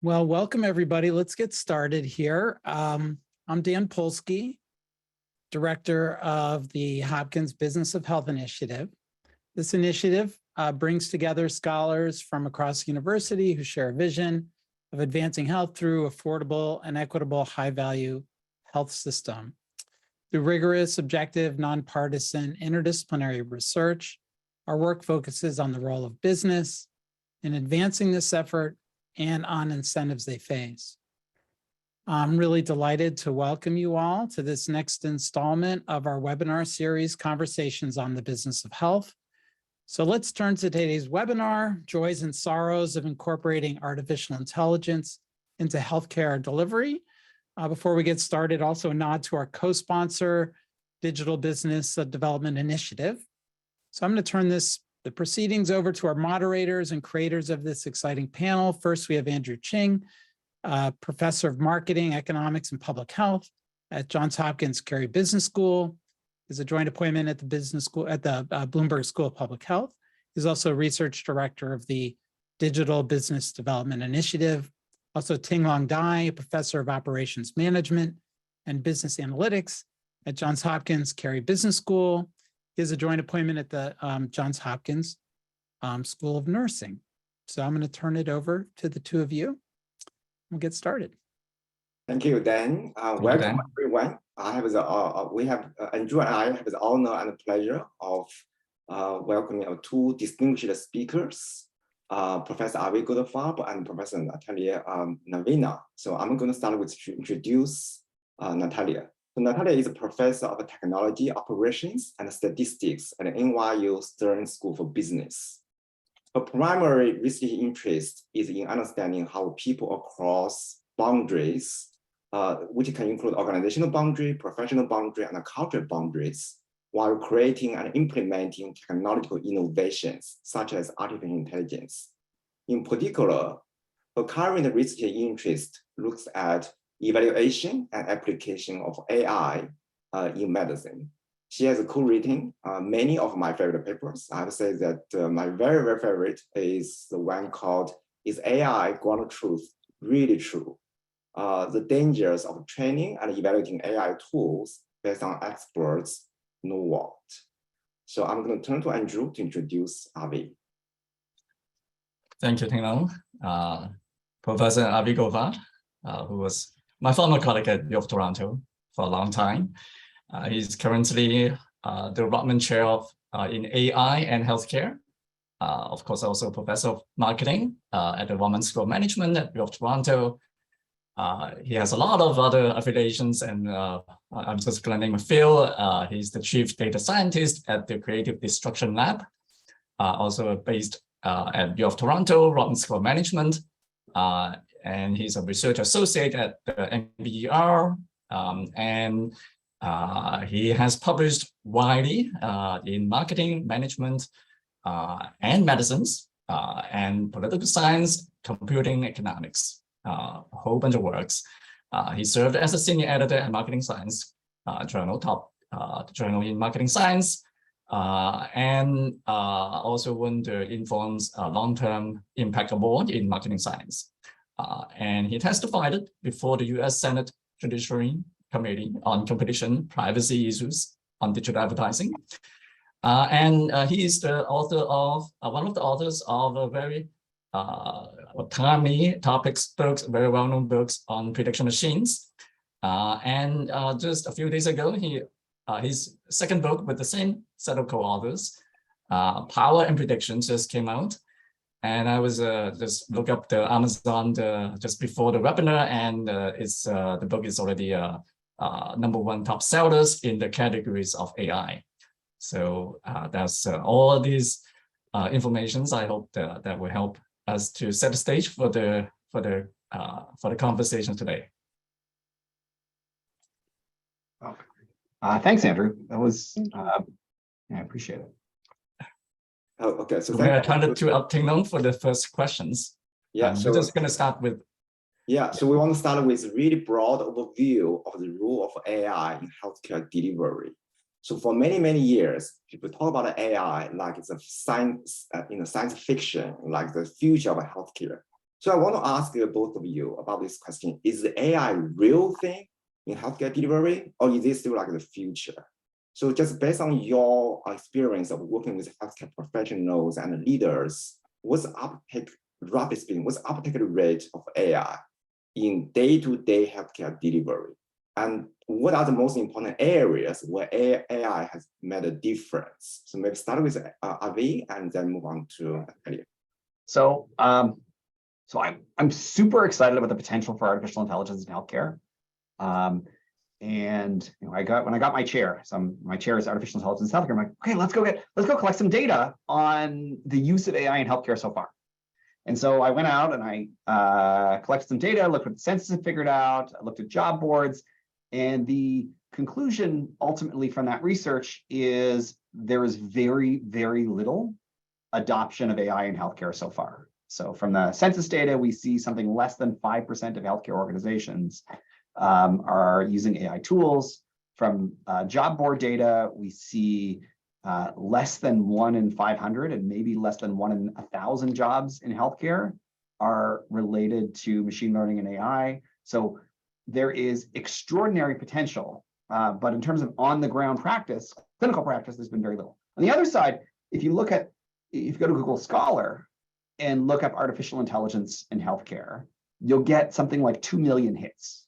Well, welcome everybody. Let's get started here. I'm Dan Polsky, Director of the Hopkins Business of Health Initiative. This initiative brings together scholars from across the university who share a vision of advancing health through affordable and equitable high-value health system. Through rigorous, objective, nonpartisan, interdisciplinary research, our work focuses on the role of business in advancing this effort and on incentives they face. I'm really delighted to welcome you all to this next installment of our webinar series, Conversations on the Business of Health. So let's turn to today's webinar, Joys and Sorrows of Incorporating Artificial Intelligence into Healthcare Delivery. Before we get started, also a nod to our co-sponsor, Digital Business Development Initiative. So I'm going to turn the proceedings over to our moderators and creators of this exciting panel. First, we have Andrew Ching, Professor of Marketing, Economics, and Public Health at Johns Hopkins Carey Business School. He's a joint appointment at the business school at the Bloomberg School of Public Health. He's also Research Director of the Digital Business Development Initiative. Also, Ting-Long Dai, Professor of Operations Management and Business Analytics at Johns Hopkins Carey Business School. He has a joint appointment at the Johns Hopkins School of Nursing. So I'm going to turn it over to the two of you. We'll get started. Thank you, Dan. Welcome, everyone. Andrew and I have the honor and pleasure of welcoming our two distinguished speakers, Professor Avi Goldfarb and Professor Natalia Levina. So I'm going to start with to introduce Natalia. So Natalia is a professor of technology, operations, and statistics at the NYU Stern School for Business. Her primary research interest is in understanding how people across boundaries, which can include organizational boundary, professional boundary, and cultural boundaries, while creating and implementing technological innovations such as artificial intelligence. In particular, her current research interest looks at evaluation and application of AI in medicine. She has co-written many of my favorite papers. I would say that my very, very favorite is the one called "Is AI Ground Truth Really True?" The dangers of training and evaluating AI tools based on experts know what. So I'm going to turn to Andrew to introduce Avi. Thank you, Ting-Long. Professor Avi Goldfarb, who was my former colleague at U of Toronto for a long time. He's currently the Rotman Chair of in AI and Healthcare. Of course, also Professor of Marketing at the Rotman School of Management at U of Toronto. He has a lot of other affiliations, and I'm just going to name a few. He's the Chief Data Scientist at the Creative Destruction Lab, also based at U of Toronto, Rotman School of Management. And he's a research associate at the NBER, and he has published widely in marketing, management, and medicines, and political science, computing, economics, a whole bunch of works. He served as a senior editor at Marketing Science journal, top journal in marketing science, and also won the Inform's Long-Term Impact Award in marketing science. And he testified before the US Senate Judiciary Committee on Competition Privacy Issues on Digital Advertising. And he is the author of, one of the authors of a very timely topics books, very well-known books on prediction machines. And just a few days ago, his second book with the same set of co-authors, Power and Prediction, just came out. And I was just look up the Amazon just before the webinar, and the book is already #1 top sellers in the categories of AI. So that's all these informations. I hope that will help us to set the stage for the conversation today. Thanks, Andrew. That was I appreciate it. Oh, okay. So I turned it to Ting-Long for the first questions. Yeah, so we're just going to start with. Yeah, so we want to start with a really broad overview of the role of AI in healthcare delivery. So for many, many years, people talk about AI like it's a science, science fiction, like the future of healthcare. So I want to ask both of you about this question. Is the AI a real thing in healthcare delivery, or is it still like the future? So just based on your experience of working with healthcare professionals and leaders, what's the uptake, roughly speaking, what's the uptake rate of AI in day-to-day healthcare delivery? And what are the most important areas where AI has made a difference? So maybe start with Avi and then move on to Natalia. So, I'm super excited about the potential for artificial intelligence in healthcare. And when I got my chair, my chair is artificial intelligence in healthcare. I'm like, okay, let's go collect some data on the use of AI in healthcare so far. And so I went out and I collected some data, looked what the census had figured out, I looked at job boards, and the conclusion ultimately from that research is there is very, very little adoption of AI in healthcare so far. So from the census data, we see something less than 5% of healthcare organizations are using AI tools. From job board data, we see less than 1 in 500 and maybe less than 1 in 1,000 jobs in healthcare are related to machine learning and AI. So there is extraordinary potential, but in terms of on-the-ground practice, clinical practice, there's been very little. On the other side, if you go to Google Scholar and look up artificial intelligence in healthcare, you'll get something like 2 million hits.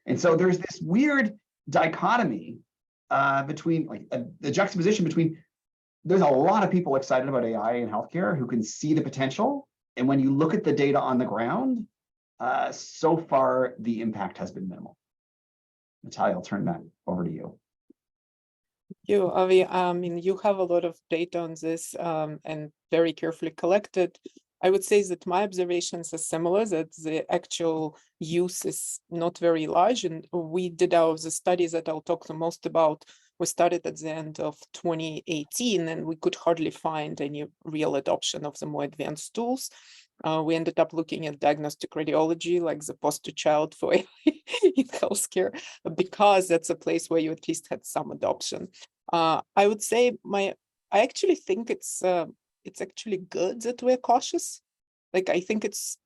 And so there's this weird dichotomy between the juxtaposition between there's a lot of people excited about AI in healthcare who can see the potential. And when you look at the data on the ground, so far the impact has been minimal. Natalia, I'll turn that over to you. You, Avi, I mean, you have a lot of data on this and very carefully collected. I would say that my observations are similar, that the actual use is not very large. And we did the studies that I'll talk the most about. We started at the end of 2018, and we could hardly find any real adoption of the more advanced tools. We ended up looking at diagnostic radiology, like the poster child for AI in healthcare, because that's a place where you at least had some adoption. I would say I actually think it's actually good that we're cautious. Like, I think it's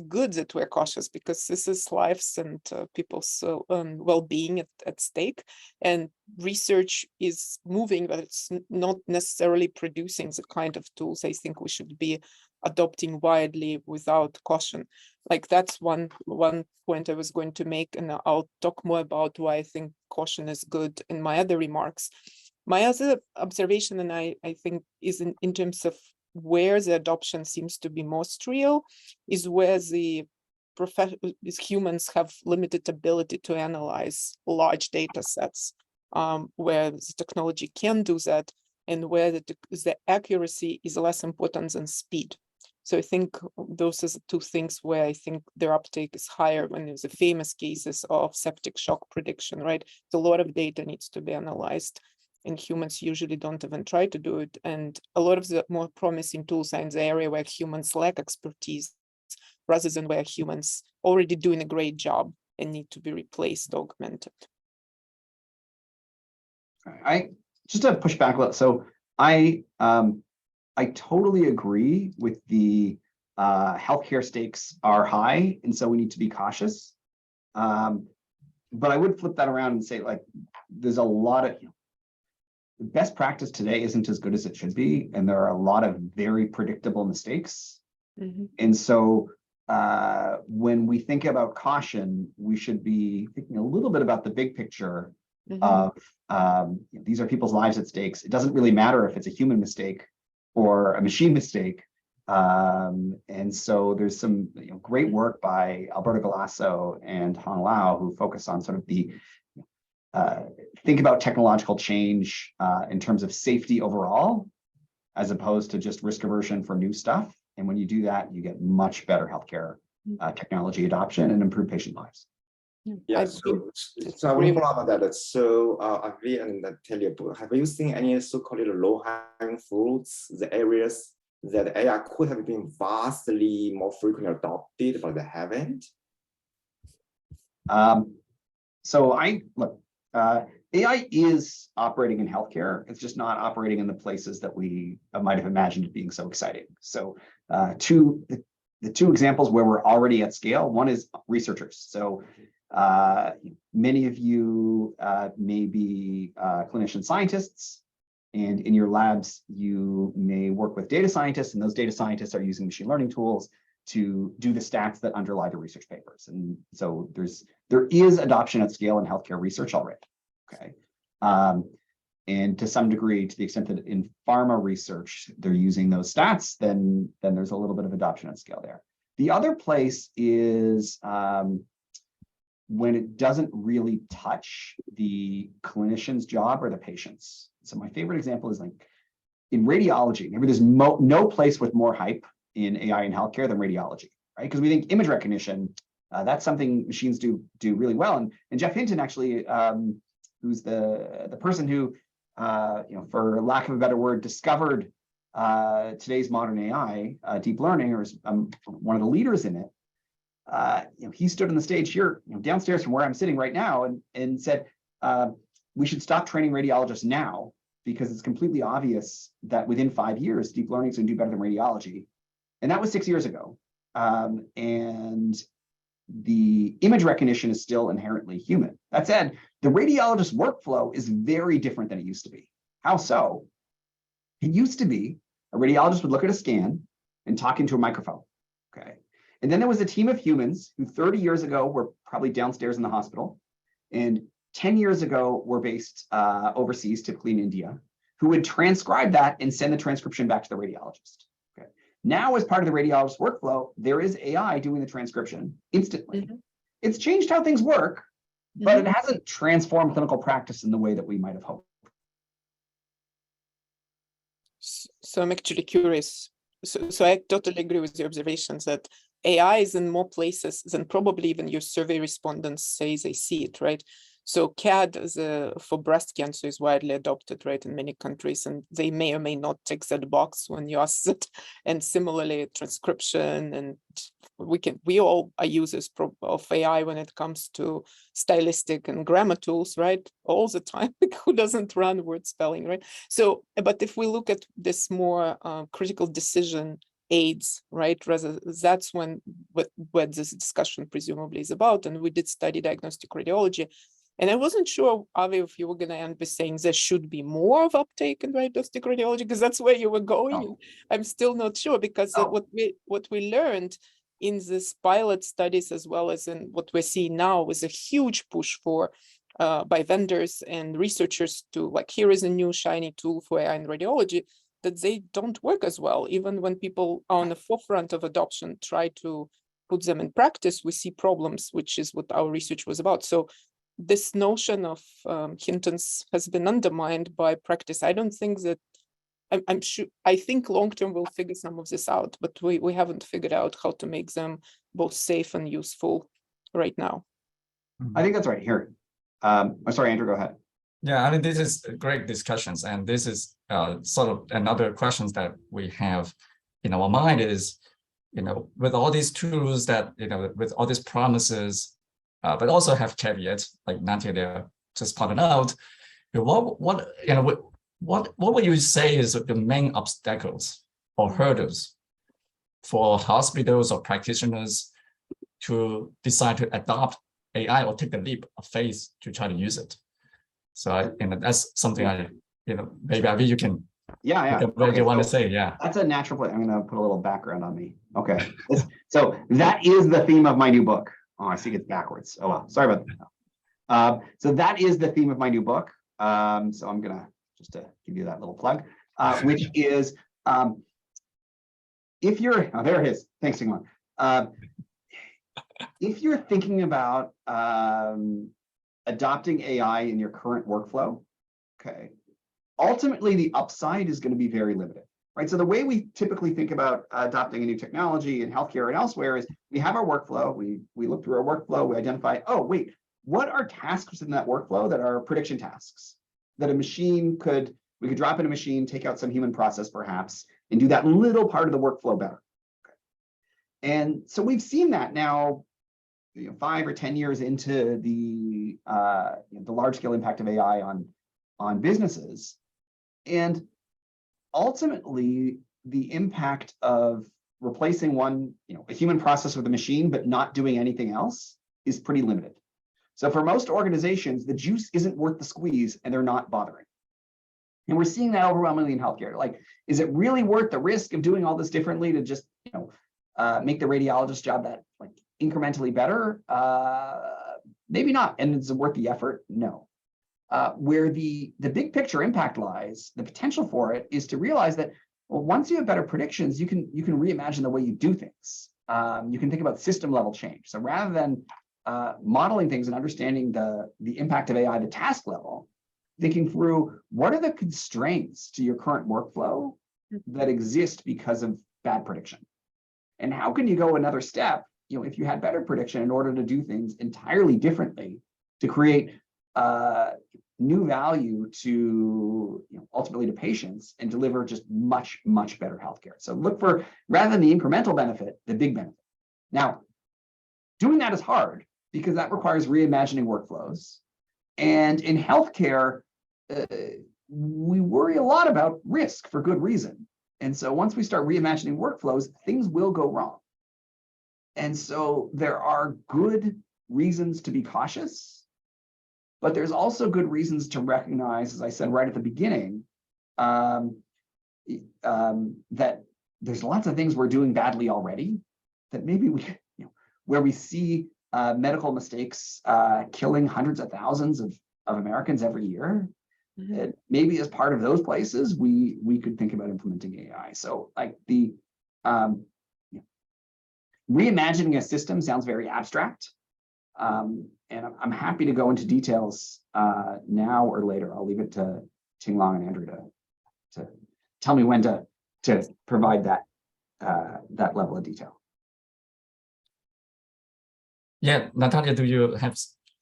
good that we're cautious because this is lives and people's well-being at stake, and research is moving, but it's not necessarily producing the kind of tools I think we should be adopting widely without caution. Like, that's one point I was going to make, and I'll talk more about why I think caution is good in my other remarks. My other observation, and I think is in terms of where the adoption seems to be most real, is where these humans have limited ability to analyze large data sets, where the technology can do that, and where the accuracy is less important than speed. So I think those are the two things where I think their uptake is higher. When there's the famous cases of septic shock prediction, right? A lot of data needs to be analyzed, and humans usually don't even try to do it. And a lot of the more promising tools are in the area where humans lack expertise, rather than where humans already doing a great job and need to be replaced, augmented. I just to push back a little. So I totally agree with the healthcare stakes are high, and so we need to be cautious. But I would flip that around and say, like, there's a lot of best practice today isn't as good as it should be, and there are a lot of very predictable mistakes. Mm-hmm. And so when we think about caution, we should be thinking a little bit about the big picture. Mm-hmm. Of these are people's lives at stakes. It doesn't really matter if it's a human mistake or a machine mistake. And so there's some great work by Alberto Galasso and Han Lau who focus on sort of the think about technological change in terms of safety overall, as opposed to just risk aversion for new stuff. And when you do that, you get much better healthcare technology adoption and improve patient lives. Yeah, so I want to follow up on that. So Avi and Natalia, have you seen any so-called low-hanging fruits, the areas that AI could have been vastly more frequently adopted, but they haven't? So AI is operating in healthcare. It's just not operating in the places that we might have imagined it being so exciting. So the two examples where we're already at scale, one is researchers. So many of you may be clinician scientists, and in your labs, you may work with data scientists, and those data scientists are using machine learning tools to do the stats that underlie the research papers. And so there is adoption at scale in healthcare research already, okay? And to some degree, to the extent that in pharma research, they're using those stats, then there's a little bit of adoption at scale there. The other place is when it doesn't really touch the clinician's job or the patient's. So my favorite example is like in radiology. Maybe there's no place with more hype in AI in healthcare than radiology, right? Because we think image recognition, that's something machines do really well. And Jeff Hinton actually, who's the person who, for lack of a better word, discovered today's modern AI, deep learning, or is one of the leaders in it. He stood on the stage here, downstairs from where I'm sitting right now, and said, we should stop training radiologists now because it's completely obvious that within 5 years, deep learning is going to do better than radiology. And that was 6 years ago. And the image recognition is still inherently human. That said, the radiologist workflow is very different than it used to be. How so? It used to be a radiologist would look at a scan and talk into a microphone, okay? And then there was a team of humans who 30 years ago were probably downstairs in the hospital, and 10 years ago were based overseas, typically in India, who would transcribe that and send the transcription back to the radiologist. Okay. Now, as part of the radiologist workflow, there is AI doing the transcription instantly. Mm-hmm. It's changed how things work, but it hasn't transformed clinical practice in the way that we might have hoped. So I'm actually curious. So I totally agree with your observations that AI is in more places than probably even your survey respondents say they see it, right? So CAD for breast cancer is widely adopted, right, in many countries, and they may or may not tick that box when you ask it. And similarly, transcription, and we all are users of AI when it comes to stylistic and grammar tools, right? All the time. Who doesn't run word spelling, right? So, but if we look at this more critical decision aids, right? Rather, that's what this discussion presumably is about. And we did study diagnostic radiology. And I wasn't sure, Avi, if you were going to end by saying there should be more of uptake in diagnostic radiology, because that's where you were going. Oh. I'm still not sure, because what we learned in these pilot studies, as well as in what we're seeing now, is a huge push for by vendors and researchers to, like, here is a new shiny tool for AI in radiology, that they don't work as well. Even when people are on the forefront of adoption try to put them in practice, we see problems, which is what our research was about. So this notion of Hinton's has been undermined by practice. I don't think that, I'm sure, I think long-term we'll figure some of this out, but we haven't figured out how to make them both safe and useful right now. I think that's right. Here, I'm sorry, Andrew, go ahead. Yeah, I mean, this is great discussions, and this is sort of another questions that we have in our mind is, with all these tools that, with all these promises, but also have caveats, like Natalia just pointed out. What would you say is the main obstacles or hurdles for hospitals or practitioners to decide to adopt AI or take the leap of faith to try to use it? So that's something maybe Avi, you can. Yeah. What you want to say? Yeah. That's a natural point. I'm going to put a little background on me. Okay. So that is the theme of my new book. Oh, I see it's backwards. Oh, well, sorry about that. So that is the theme of my new book. So I'm going to just to give you that little plug, which is if you're, there it is. Thanks, Sigmund. If you're thinking about adopting AI in your current workflow, okay, ultimately the upside is going to be very limited, right? So the way we typically think about adopting a new technology in healthcare and elsewhere is we have our workflow, we look through our workflow, we identify, oh, wait, what are tasks in that workflow that are prediction tasks that a machine we could drop in a machine, take out some human process perhaps, and do that little part of the workflow better. Okay. And so we've seen that now, 5 or 10 years into the large-scale impact of AI on businesses. And ultimately, the impact of replacing a human process with a machine, but not doing anything else is pretty limited. So for most organizations, the juice isn't worth the squeeze and they're not bothering. And we're seeing that overwhelmingly in healthcare. Like, is it really worth the risk of doing all this differently to just, make the radiologist job that like incrementally better? Maybe not. And is it worth the effort? No. Where the big picture impact lies, the potential for it is to realize that, well, once you have better predictions, you can reimagine the way you do things. You can think about system level change. So rather than modeling things and understanding the impact of AI at the task level, thinking through what are the constraints to your current workflow that exist because of bad prediction, and how can you go another step, if you had better prediction, in order to do things entirely differently to create new value to ultimately to patients and deliver just much, much better healthcare. So look for, rather than the incremental benefit, the big benefit. Now, doing that is hard because that requires reimagining workflows. And in healthcare, we worry a lot about risk for good reason. And so once we start reimagining workflows, things will go wrong. And so there are good reasons to be cautious, but there's also good reasons to recognize, as I said right at the beginning, that there's lots of things we're doing badly already, that maybe we, where we see medical mistakes killing hundreds of thousands of Americans every year. Mm-hmm. Maybe as part of those places, we could think about implementing AI. So like the reimagining a system sounds very abstract. And I'm happy to go into details now or later. I'll leave it to Ting-Long and Andrew to tell me when to provide that level of detail. Yeah, Natalia, do you have?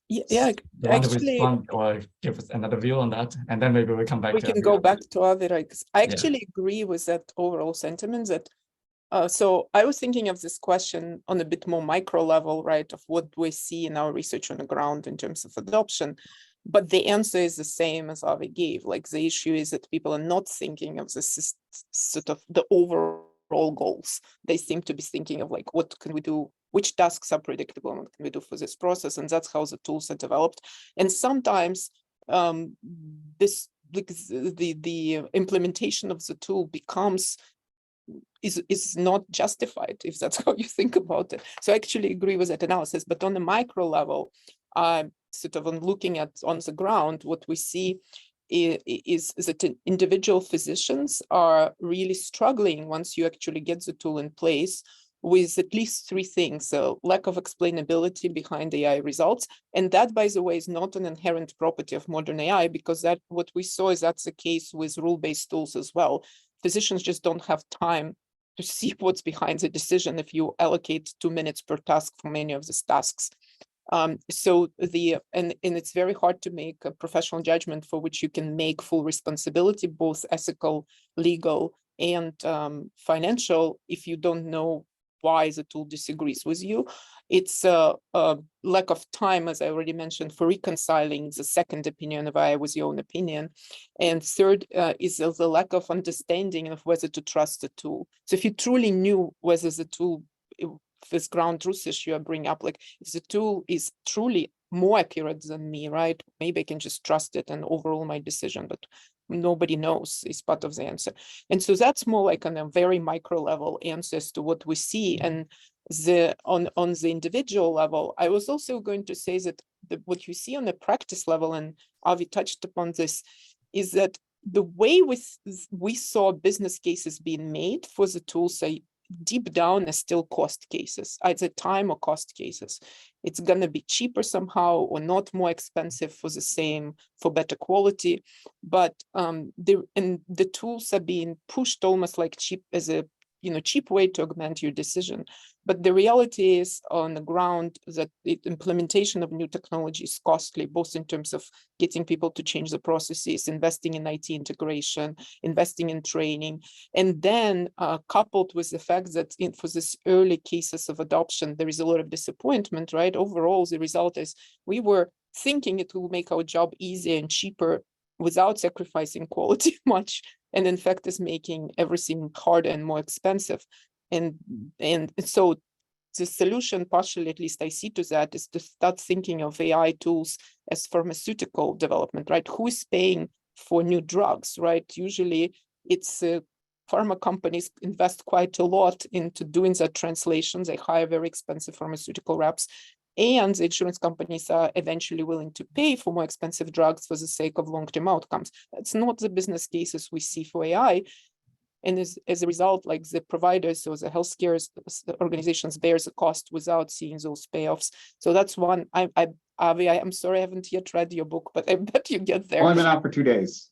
Yeah, actually, respond or give us another view on that, and then maybe we'll come back. We can go back to other. I actually agree with that overall sentiment. That so I was thinking of this question on a bit more micro level, right? Of what we see in our research on the ground in terms of adoption, but the answer is the same as Avi gave. Like the issue is that people are not thinking of this sort of the overall goals. They seem to be thinking of like, what can we do? Which tasks are predictable and what can we do for this process? And that's how the tools are developed. And sometimes this, like the implementation of the tool is not justified, if that's how you think about it. So I actually agree with that analysis, but on the micro level, sort of on looking at on the ground, what we see is that individual physicians are really struggling once you actually get the tool in place, with at least three things: so lack of explainability behind AI results. And that, by the way, is not an inherent property of modern AI, because that what we saw is that's the case with rule-based tools as well. Physicians just don't have time to see what's behind the decision if you allocate 2 minutes per task for many of these tasks. So and it's very hard to make a professional judgment for which you can make full responsibility, both ethical, legal, and financial, if you don't know why the tool disagrees with you. It's a lack of time, as I already mentioned, for reconciling the second opinion of AI with your own opinion. And third is the lack of understanding of whether to trust the tool. So if you truly knew whether the tool, this ground truth issue I bring up, like if the tool is truly more accurate than me, right? Maybe I can just trust it and overrule my decision, but nobody knows is part of the answer. And so that's more like on a very micro level answers to what we see. And on the individual level, I was also going to say that what you see on the practice level, and Avi touched upon this, is that the way we saw business cases being made for the tools deep down are still cost cases, either time or cost cases. It's going to be cheaper somehow or not more expensive for the same, for better quality. But the tools are being pushed almost like cheap as a cheap way to augment your decision. But the reality is on the ground that the implementation of new technology is costly, both in terms of getting people to change the processes, investing in IT integration, investing in training, and then coupled with the fact that for this early cases of adoption, there is a lot of disappointment, right? Overall, the result is we were thinking it will make our job easier and cheaper without sacrificing quality much, and in fact is making everything harder and more expensive. And so the solution, partially at least I see to that, is to start thinking of AI tools as pharmaceutical development, right? Who is paying for new drugs, right? Usually it's pharma companies invest quite a lot into doing that translations. They hire very expensive pharmaceutical reps, and the insurance companies are eventually willing to pay for more expensive drugs for the sake of long-term outcomes. That's not the business cases we see for AI. And as a result, like the providers or the healthcare organizations bears the cost without seeing those payoffs. So that's one. Avi, I'm sorry, I haven't yet read your book, but I bet you get there. Well, I've been out for 2 days.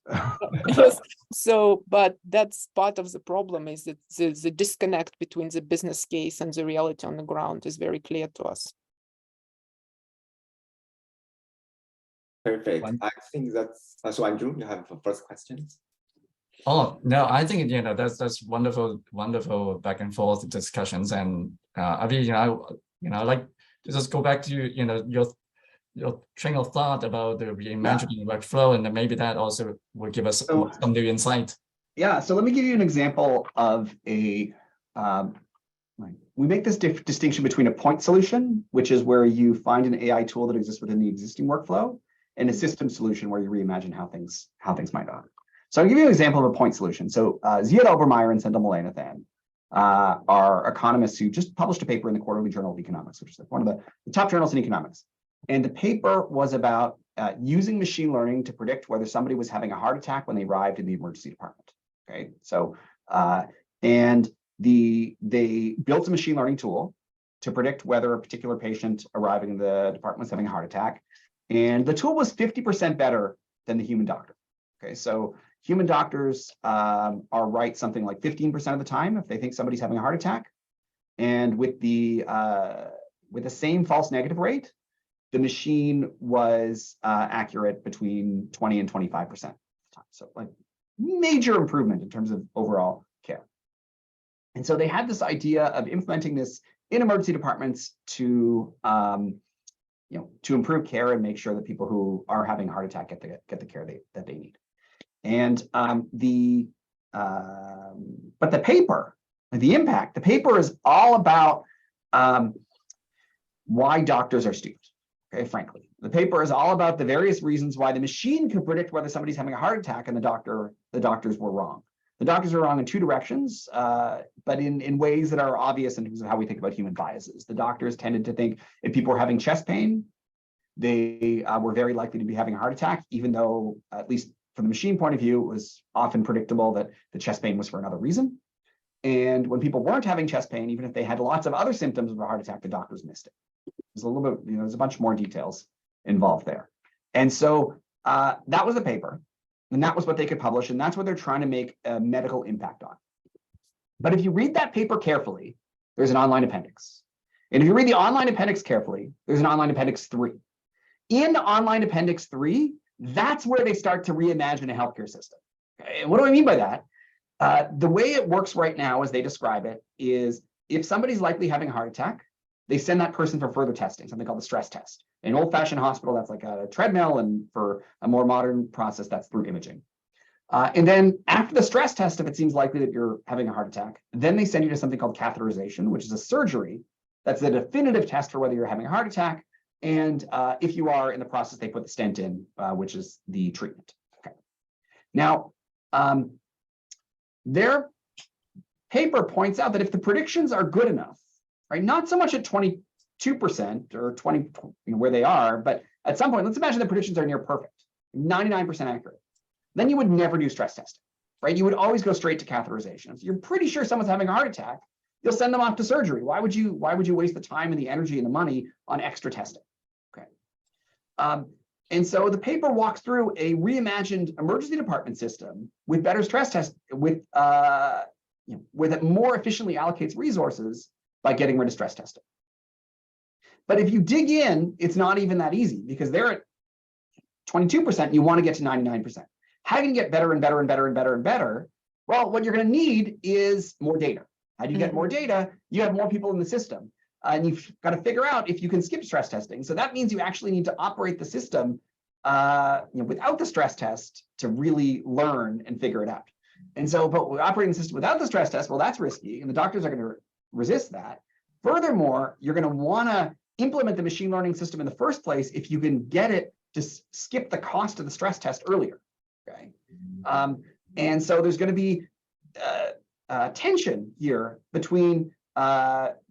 Yes. So, but that's part of the problem, is that the disconnect between the business case and the reality on the ground is very clear to us. Perfect. I think that's so. Andrew, you have first questions. Oh no, I think that's wonderful back and forth discussions, and Avi, I'd like to just go back to your train of thought about the reimagining workflow, and then maybe that also will give us some new insight. Yeah, so let me give you an example of a. We make this distinction between a point solution, which is where you find an AI tool that exists within the existing workflow, and a system solution where you reimagine how things might go. So I'll give you an example of a point solution. So Ziad Obermeyer and Sendhil Mullainathan are economists who just published a paper in the Quarterly Journal of Economics, which is one of the top journals in economics. And the paper was about using machine learning to predict whether somebody was having a heart attack when they arrived in the emergency department. Okay, so they built a machine learning tool to predict whether a particular patient arriving in the department was having a heart attack. And the tool was 50% better than the human doctor. Okay, so human doctors are right something like 15% of the time if they think somebody's having a heart attack. And with the same false negative rate, the machine was accurate between 20 and 25% of the time. So like major improvement in terms of overall care. And so they had this idea of implementing this in emergency departments to improve care and make sure that people who are having a heart attack get the care that they need. And but the paper, the impact, the paper is all about why doctors are stupid. Okay, frankly, the paper is all about the various reasons why the machine could predict whether somebody's having a heart attack, and the doctors were wrong. The doctors are wrong in two directions, but in ways that are obvious in terms of how we think about human biases. The doctors tended to think if people were having chest pain, they were very likely to be having a heart attack, even though, at least from the machine point of view, it was often predictable that the chest pain was for another reason. And when people weren't having chest pain, even if they had lots of other symptoms of a heart attack, the doctors missed it. There's a little bit, there's a bunch more details involved there. And so that was the paper, and that was what they could publish, and that's what they're trying to make a medical impact on. But if you read that paper carefully, there's an online appendix. And if you read the online appendix carefully, there's an online appendix 3. In online appendix 3, that's where they start to reimagine a healthcare system. Okay, and what do I mean by that? The way it works right now, as they describe it, is if somebody's likely having a heart attack, they send that person for further testing, something called the stress test. In an old-fashioned hospital, that's like a treadmill, and for a more modern process, that's through imaging. And then after the stress test, if it seems likely that you're having a heart attack, then they send you to something called catheterization, which is a surgery. That's the definitive test for whether you're having a heart attack. And if you are in the process, they put the stent in, which is the treatment. Okay. Now, their paper points out that if the predictions are good enough, right, not so much at 22% or 20, where they are, but at some point, let's imagine the predictions are near perfect, 99% accurate. Then you would never do stress testing, right? You would always go straight to catheterization. So you're pretty sure someone's having a heart attack, you'll send them off to surgery. Why would you waste the time and the energy and the money on extra testing? Okay. And so the paper walks through a reimagined emergency department system with better stress tests, with it more efficiently allocates resources by getting rid of stress testing. But if you dig in, it's not even that easy, because they're at 22%, you want to get to 99%. How can you get better and better and better and better and better? Well, what you're going to need is more data. How do you get more data? You have more people in the system. And you've got to figure out if you can skip stress testing. So that means you actually need to operate the system without the stress test to really learn and figure it out. And so, but operating the system without the stress test, well, that's risky. And the doctors are going to resist that. Furthermore, you're going to want to implement the machine learning system in the first place if you can get it to skip the cost of the stress test earlier. Okay, and so there's going to be tension here between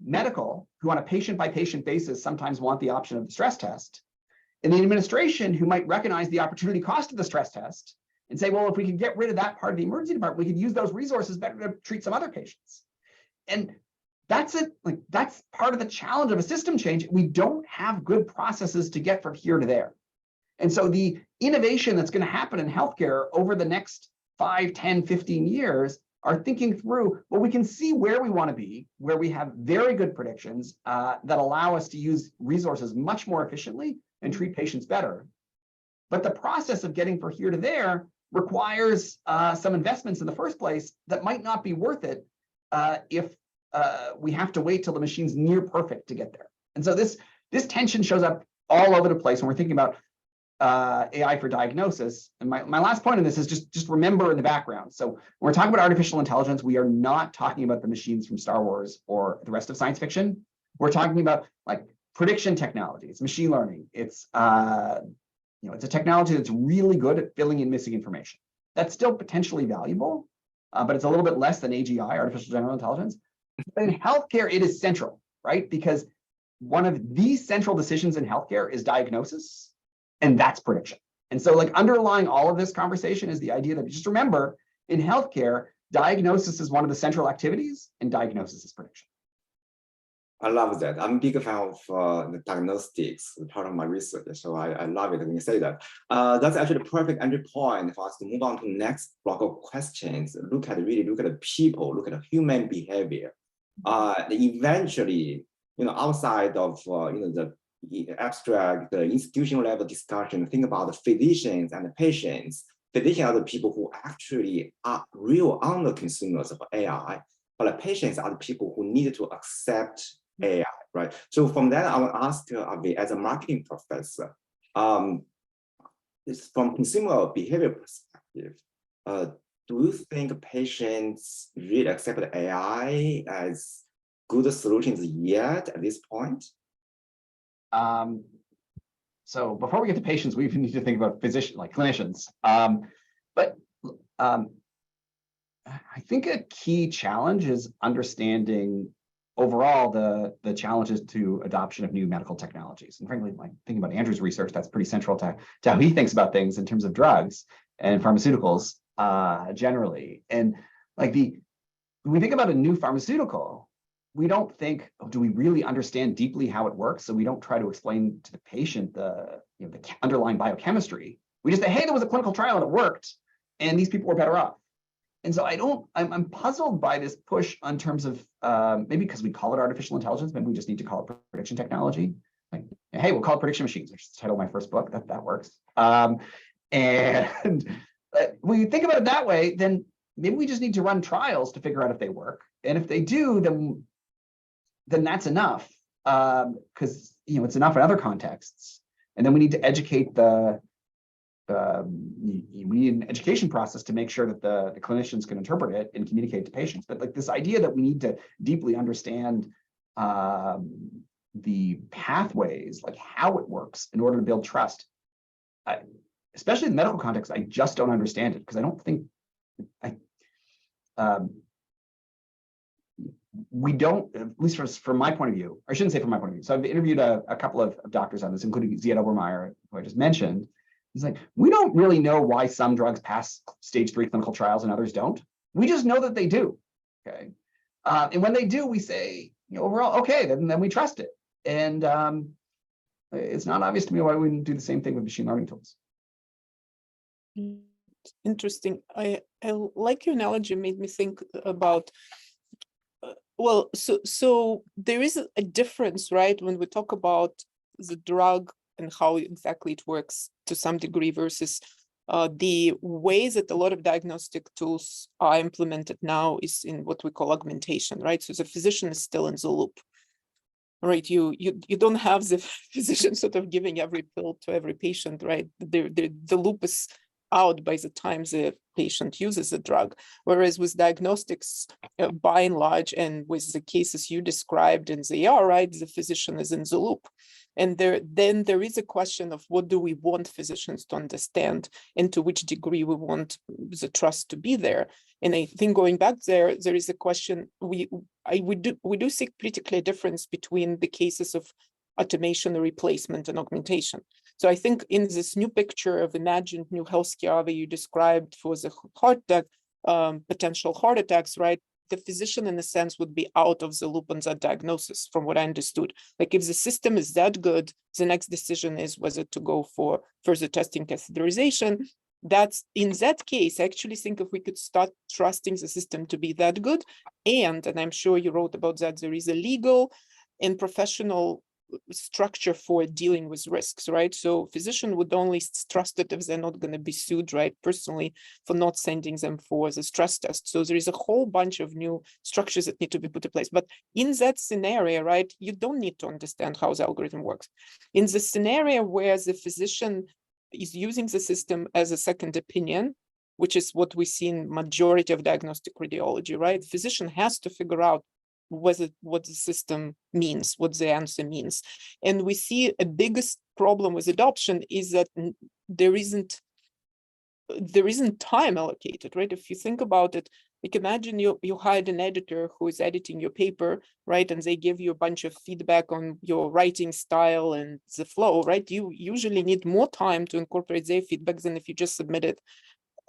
medical, who on a patient-by-patient basis sometimes want the option of the stress test, and the administration, who might recognize the opportunity cost of the stress test and say, well, if we could get rid of that part of the emergency department, we could use those resources better to treat some other patients. And that's it. Like, that's part of the challenge of a system change. We don't have good processes to get from here to there. And so the innovation that's going to happen in healthcare over the next 5, 10, 15 years are thinking through, well, we can see where we want to be, where we have very good predictions that allow us to use resources much more efficiently and treat patients better. But the process of getting from here to there requires some investments in the first place that might not be worth it if we have to wait till the machine's near perfect to get there. And so this tension shows up all over the place when we're thinking about AI for diagnosis. And my last point on this is just remember in the background. So when we're talking about artificial intelligence, we are not talking about the machines from Star Wars or the rest of science fiction. We're talking about like prediction technology. It's machine learning. It's it's a technology that's really good at filling in missing information. That's still potentially valuable, but it's a little bit less than AGI, artificial general intelligence. But in healthcare, it is central, right? Because one of the central decisions in healthcare is diagnosis, and that's prediction. And so like underlying all of this conversation is the idea that just remember, in healthcare, diagnosis is one of the central activities, and diagnosis is prediction. I love that. I'm a big fan of the diagnostics, part of my research. So I love it when you say that. That's actually the perfect entry point for us to move on to the next block of questions. Look at the people, look at the human behavior. Eventually, outside of the abstract, the institutional level discussion, think about the physicians and the patients. Physicians are the people who actually are real under consumers of AI, but the patients are the people who need to accept AI, right? So from that, I will ask Avi, as a marketing professor, from consumer behavior perspective, do you think patients really accept AI as good solutions yet at this point? So before we get to patients, we need to think about physicians, like clinicians. But I think a key challenge is understanding overall the challenges to adoption of new medical technologies. And frankly, like thinking about Andrew's research, that's pretty central to how he thinks about things in terms of drugs and pharmaceuticals generally. And like when we think about a new pharmaceutical, we don't think, oh, do we really understand deeply how it works? So we don't try to explain to the patient the underlying biochemistry. We just say, hey, there was a clinical trial and it worked, and these people were better off. And so I'm puzzled by this push in terms of maybe because we call it artificial intelligence, maybe we just need to call it prediction technology. Like, hey, we'll call it prediction machines, which is the title of my first book. That works. And when you think about it that way, then maybe we just need to run trials to figure out if they work. And if they do, then that's enough, because it's enough in other contexts. And then we need to educate we need an education process to make sure that the clinicians can interpret it and communicate to patients. But like this idea that we need to deeply understand the pathways, like how it works in order to build trust, especially in the medical context, I just don't understand it, because I don't think we don't, at least from my point of view, I shouldn't say from my point of view. So I've interviewed a couple of doctors on this, including Ziad Obermeyer, who I just mentioned. He's like, we don't really know why some drugs pass stage 3 clinical trials and others don't. We just know that they do. Okay. And when they do, we say, overall, okay, then we trust it. And it's not obvious to me why we wouldn't do the same thing with machine learning tools. Interesting. I like your analogy. Made me think about, so there is a difference, right? When we talk about the drug and how exactly it works to some degree versus the ways that a lot of diagnostic tools are implemented now is in what we call augmentation, right? So the physician is still in the loop, right? You don't have the physician sort of giving every pill to every patient, right? The loop is out by the time the patient uses the drug. Whereas with diagnostics, by and large, and with the cases you described in the ER, right, the physician is in the loop. And then there is a question of what do we want physicians to understand and to which degree we want the trust to be there. And I think going back there is a question, we do see pretty clear difference between the cases of automation, replacement, and augmentation. So I think in this new picture of imagined new healthcare that you described for the heart attack, potential heart attacks, right? The physician, in a sense, would be out of the loop on that diagnosis, from what I understood. Like if the system is that good, the next decision is whether to go for further testing, catheterization. That's in that case, I actually think if we could start trusting the system to be that good, and I'm sure you wrote about that, there is a legal and professional structure for dealing with risks, right? So physician would only trust it if they're not going to be sued, right, personally, for not sending them for the stress test. So there is a whole bunch of new structures that need to be put in place. But in that scenario, right, you don't need to understand how the algorithm works. In the scenario where the physician is using the system as a second opinion, which is what we see in majority of diagnostic radiology, right? The physician has to figure out what the system means, what the answer means. And we see a biggest problem with adoption is that there isn't time allocated, right? If you think about it, like imagine you hired an editor who is editing your paper, right? And they give you a bunch of feedback on your writing style and the flow, right? You usually need more time to incorporate their feedback than if you just submitted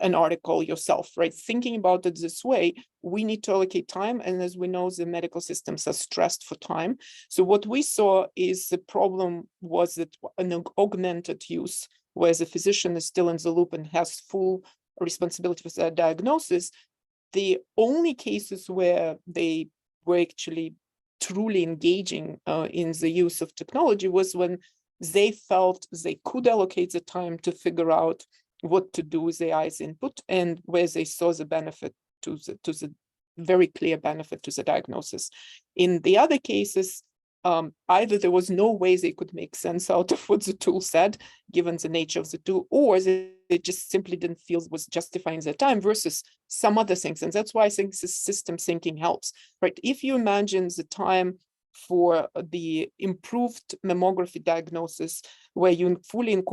an article yourself, right? Thinking about it this way, we need to allocate time. And as we know, the medical systems are stressed for time. So what we saw is the problem was that an augmented use, where the physician is still in the loop and has full responsibility for their diagnosis. The only cases where they were actually truly engaging in the use of technology was when they felt they could allocate the time to figure out what to do with the AI's input, and where they saw the benefit to the very clear benefit to the diagnosis. In the other cases, either there was no way they could make sense out of what the tool said, given the nature of the tool, or they just simply didn't feel was justifying their time versus some other things. And that's why I think this system thinking helps, right? If you imagine the time for the improved mammography diagnosis, where you fully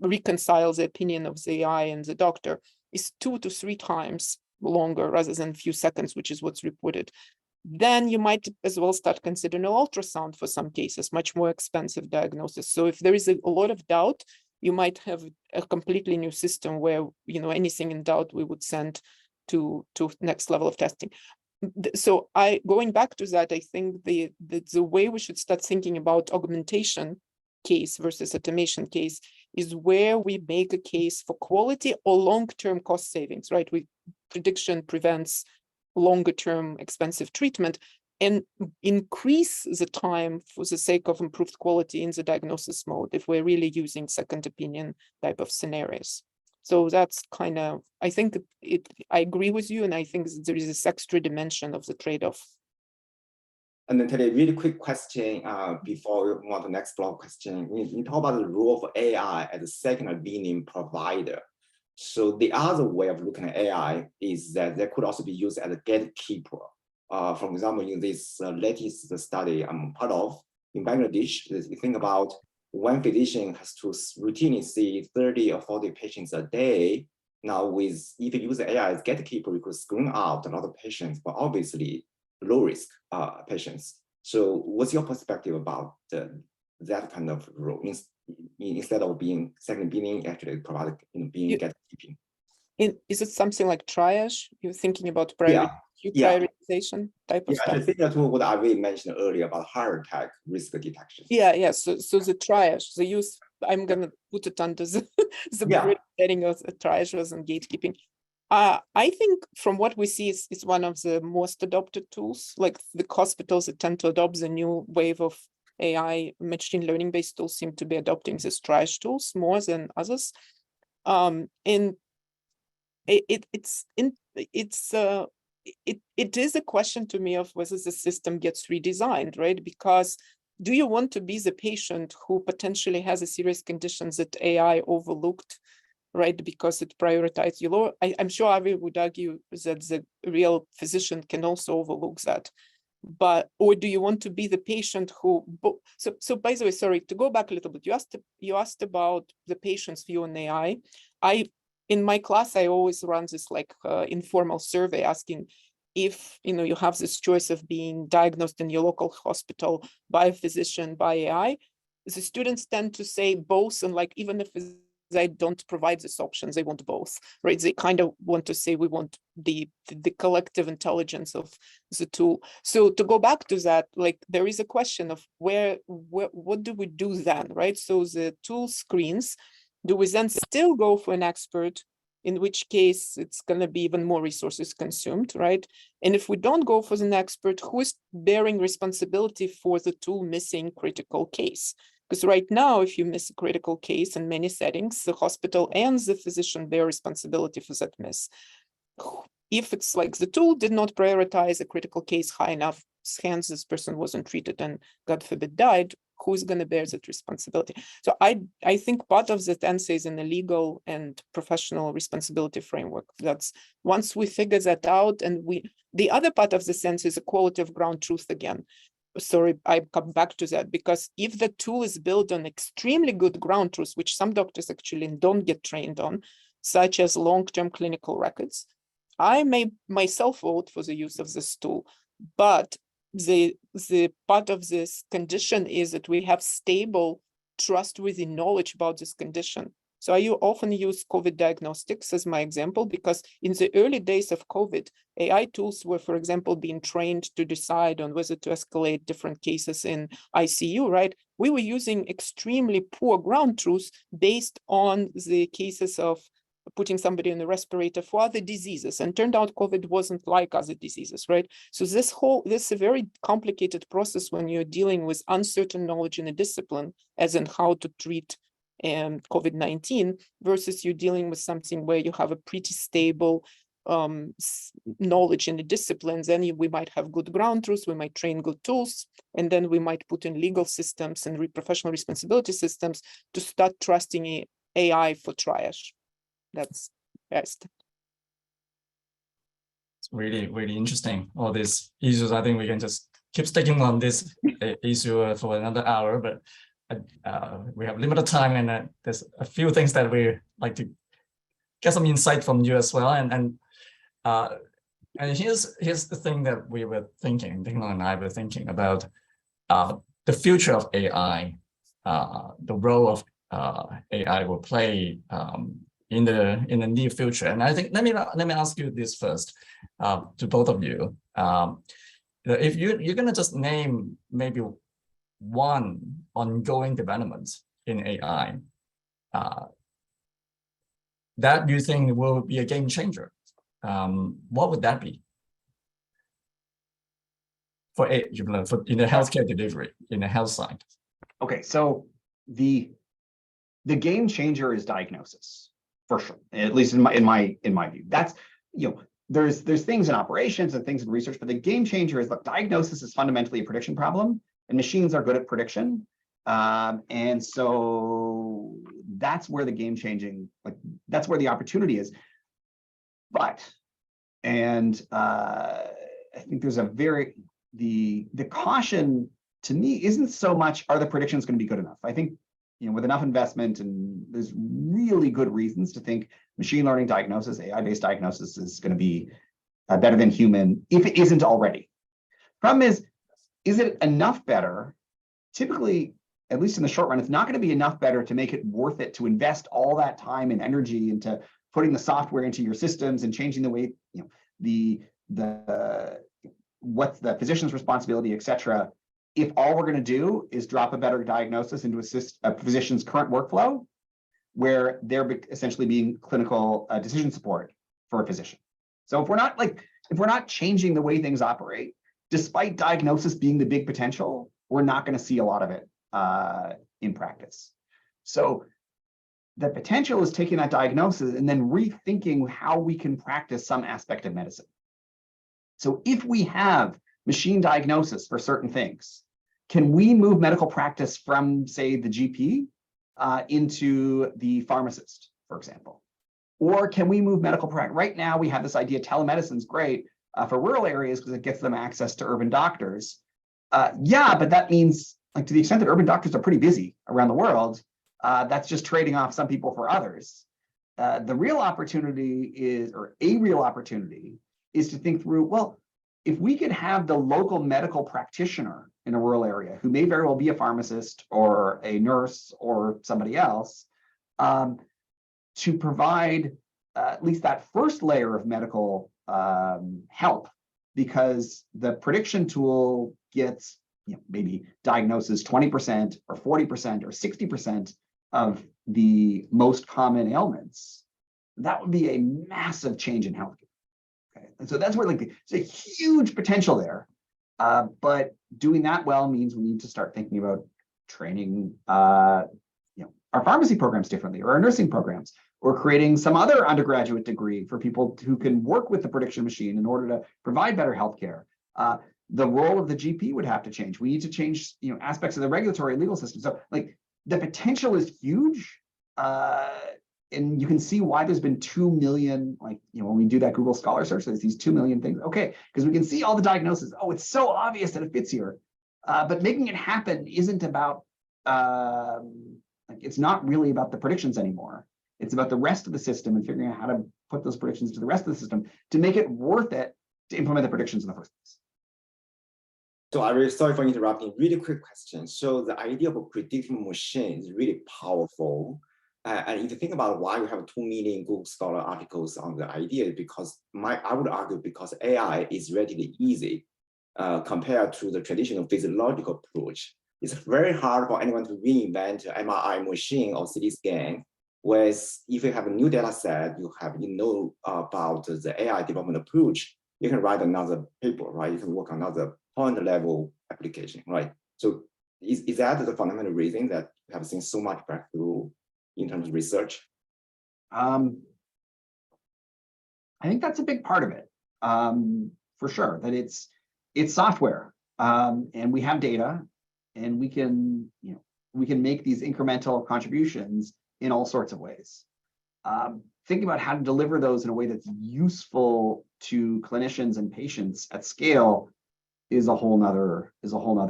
reconcile the opinion of the AI and the doctor, is 2 to 3 times longer rather than a few seconds, which is what's reported. Then you might as well start considering an ultrasound for some cases, much more expensive diagnosis. So if there is a lot of doubt, you might have a completely new system where, you know, anything in doubt we would send to next level of testing. So going back to that, I think the way we should start thinking about augmentation case versus automation case is where we make a case for quality or long-term cost savings, right? Prediction prevents longer-term expensive treatment, and increase the time for the sake of improved quality in the diagnosis mode if we're really using second opinion type of scenarios. So that's kind of, I think I agree with you, and I think there is this extra dimension of the trade-off. And then Natalia, really quick question before we move on to the next blog question. You talk about the role of AI as a second opinion provider. So the other way of looking at AI is that they could also be used as a gatekeeper. For example, in this latest study I'm part of in Bangladesh, you think about one physician has to routinely see 30 or 40 patients a day. Now, if you use AI as gatekeeper, you could screen out a lot of patients, but obviously low risk patients. So what's your perspective about that kind of role instead of being second opinion, actually provided being gatekeeping? Is it something like triage? You're thinking about prioritization type of stuff? I think that's what I mentioned earlier about heart attack risk detection. Yeah. So the triage, the use, I'm gonna put it under the heading of triage and gatekeeping. I think from what we see, it's one of the most adopted tools. Like the hospitals that tend to adopt the new wave of AI machine learning based tools seem to be adopting these triage tools more than others. And it is a question to me of whether the system gets redesigned, right? Because do you want to be the patient who potentially has a serious condition that AI overlooked, right? Because it prioritizes you lower. I'm sure Avi would argue that the real physician can also overlook that. But, or do you want to be the patient who, so by the way, sorry, to go back a little bit, you asked about the patient's view on AI. In my class, I always run this like informal survey asking if, you know, you have this choice of being diagnosed in your local hospital by a physician, by AI, the students tend to say both, and like, even if they don't provide these options, they want both, right? They kind of want to say we want the collective intelligence of the tool. So to go back to that, like there is a question of what do we do then, right? So the tool screens, do we then still go for an expert, in which case it's going to be even more resources consumed, right? And if we don't go for an expert, who is bearing responsibility for the tool missing critical case? Because right now, if you miss a critical case in many settings, the hospital and the physician bear responsibility for that miss. If it's like the tool did not prioritize a critical case high enough, hence this person wasn't treated and God forbid died, who's going to bear that responsibility? So I think part of that answer is in a legal and professional responsibility framework. That's once we figure that out, and the other part of the sense is a quality of ground truth again. Sorry, I come back to that, because if the tool is built on extremely good ground truth, which some doctors actually don't get trained on, such as long-term clinical records, I may myself vote for the use of this tool, but the part of this condition is that we have stable, trustworthy knowledge about this condition. So I often use COVID diagnostics as my example, because in the early days of COVID, AI tools were, for example, being trained to decide on whether to escalate different cases in ICU, right? We were using extremely poor ground truth based on the cases of putting somebody on a respirator for other diseases, and turned out COVID wasn't like other diseases, right? So this is a very complicated process when you're dealing with uncertain knowledge in a discipline, as in how to treat COVID-19, versus you're dealing with something where you have a pretty stable knowledge in the disciplines. Then we might have good ground truth, we might train good tools, and then we might put in legal systems and professional responsibility systems to start trusting AI for triage. That's best. It's really, really interesting. All these issues, I think we can just keep sticking on this issue for another hour, but we have limited time, and there's a few things that we like to get some insight from you as well. And here's the thing that we were thinking, Dinglan and I were thinking about the future of AI, the role of AI will play in the near future. And I think let me ask you this first, to both of you. If you're gonna just name maybe one ongoing development in AI that you think will be a game changer, what would that be for in the healthcare delivery, in the health side? Okay, so the game changer is diagnosis, for sure. At least in my view. That's, you know, there's things in operations and things in research, but the game changer is, look, diagnosis is fundamentally a prediction problem, and machines are good at prediction. And so that's where the game changing, like that's where the opportunity is. But, and I think there's the caution to me isn't so much, are the predictions going to be good enough? I think, you know, with enough investment, and there's really good reasons to think machine learning diagnosis, AI-based diagnosis is going to be better than human if it isn't already. Problem is it enough better? Typically, at least in the short run, it's not going to be enough better to make it worth it to invest all that time and energy into putting the software into your systems and changing the way, you know, what's the physician's responsibility, et cetera, if all we're going to do is drop a better diagnosis into a physician's current workflow, where they're essentially being clinical decision support for a physician. So if we're not changing the way things operate, despite diagnosis being the big potential, we're not going to see a lot of it in practice. So the potential is taking that diagnosis and then rethinking how we can practice some aspect of medicine. So if we have machine diagnosis for certain things, can we move medical practice from, say, the GP into the pharmacist, for example? Or can we move medical practice? Right now, we have this idea telemedicine is great for rural areas because it gets them access to urban doctors. Yeah, but that means, like, to the extent that urban doctors are pretty busy around the world, that's just trading off some people for others. The real opportunity is, or a real opportunity, is to think through, well, if we could have the local medical practitioner in a rural area, who may very well be a pharmacist or a nurse or somebody else, to provide at least that first layer of medical help, because the prediction tool gets, maybe diagnoses 20% or 40% or 60% of the most common ailments. That would be a massive change in healthcare. Okay, and so that's where, like, there's a huge potential there. But doing that well means we need to start thinking about training, our pharmacy programs differently, or our nursing programs, or creating some other undergraduate degree for people who can work with the prediction machine in order to provide better healthcare. The role of the GP would have to change. We need to change, aspects of the regulatory and legal system. So, like, the potential is huge. And you can see why there's been 2 million, like, when we do that Google Scholar search, there's these 2 million things. Okay, because we can see all the diagnoses. Oh, it's so obvious that it fits here. But making it happen isn't about, it's not really about the predictions anymore. It's about the rest of the system and figuring out how to put those predictions to the rest of the system to make it worth it to implement the predictions in the first place. So I'm really sorry for interrupting. Really quick question. So the idea of a predictive machine is really powerful. And if you think about why we have 2 million Google Scholar articles on the idea, because I would argue because AI is relatively easy compared to the traditional physiological approach. It's very hard for anyone to reinvent an MRI machine or CT scan. Whereas if you have a new data set, about the AI development approach, you can write another paper, right? You can work on another point level application, right? So is that the fundamental reason that we have seen so much breakthrough in terms of research? I think that's a big part of it, for sure. That it's software, and we have data, and we can make these incremental contributions in all sorts of ways. Thinking about how to deliver those in a way that's useful to clinicians and patients at scale is a whole nother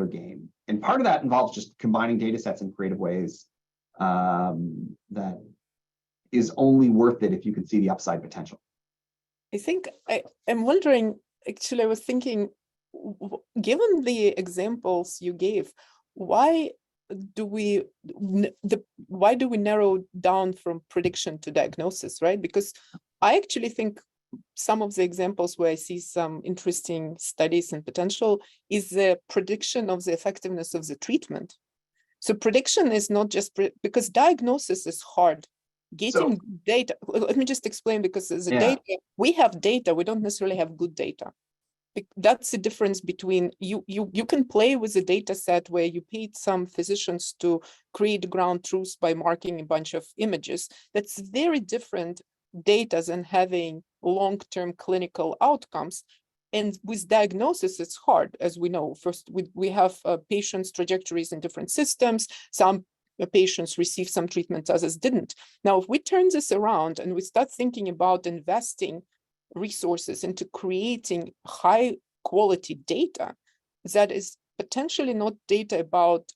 game. And part of that involves just combining data sets in creative ways that is only worth it if you can see the upside potential. I think I'm wondering, actually, I was thinking, given the examples you gave, why do we narrow down from prediction to diagnosis, right? Because I actually think some of the examples where I see some interesting studies and potential is the prediction of the effectiveness of the treatment. So prediction is not just because diagnosis is hard. Getting data, let me just explain, because the data, we have data, we don't necessarily have good data. That's the difference between you can play with a data set where you paid some physicians to create ground truths by marking a bunch of images. That's very different data than having long-term clinical outcomes. And with diagnosis, it's hard, as we know. First, we have patients' trajectories in different systems. Some patients receive some treatments, others didn't. Now, if we turn this around and we start thinking about investing resources into creating high quality data that is potentially not data about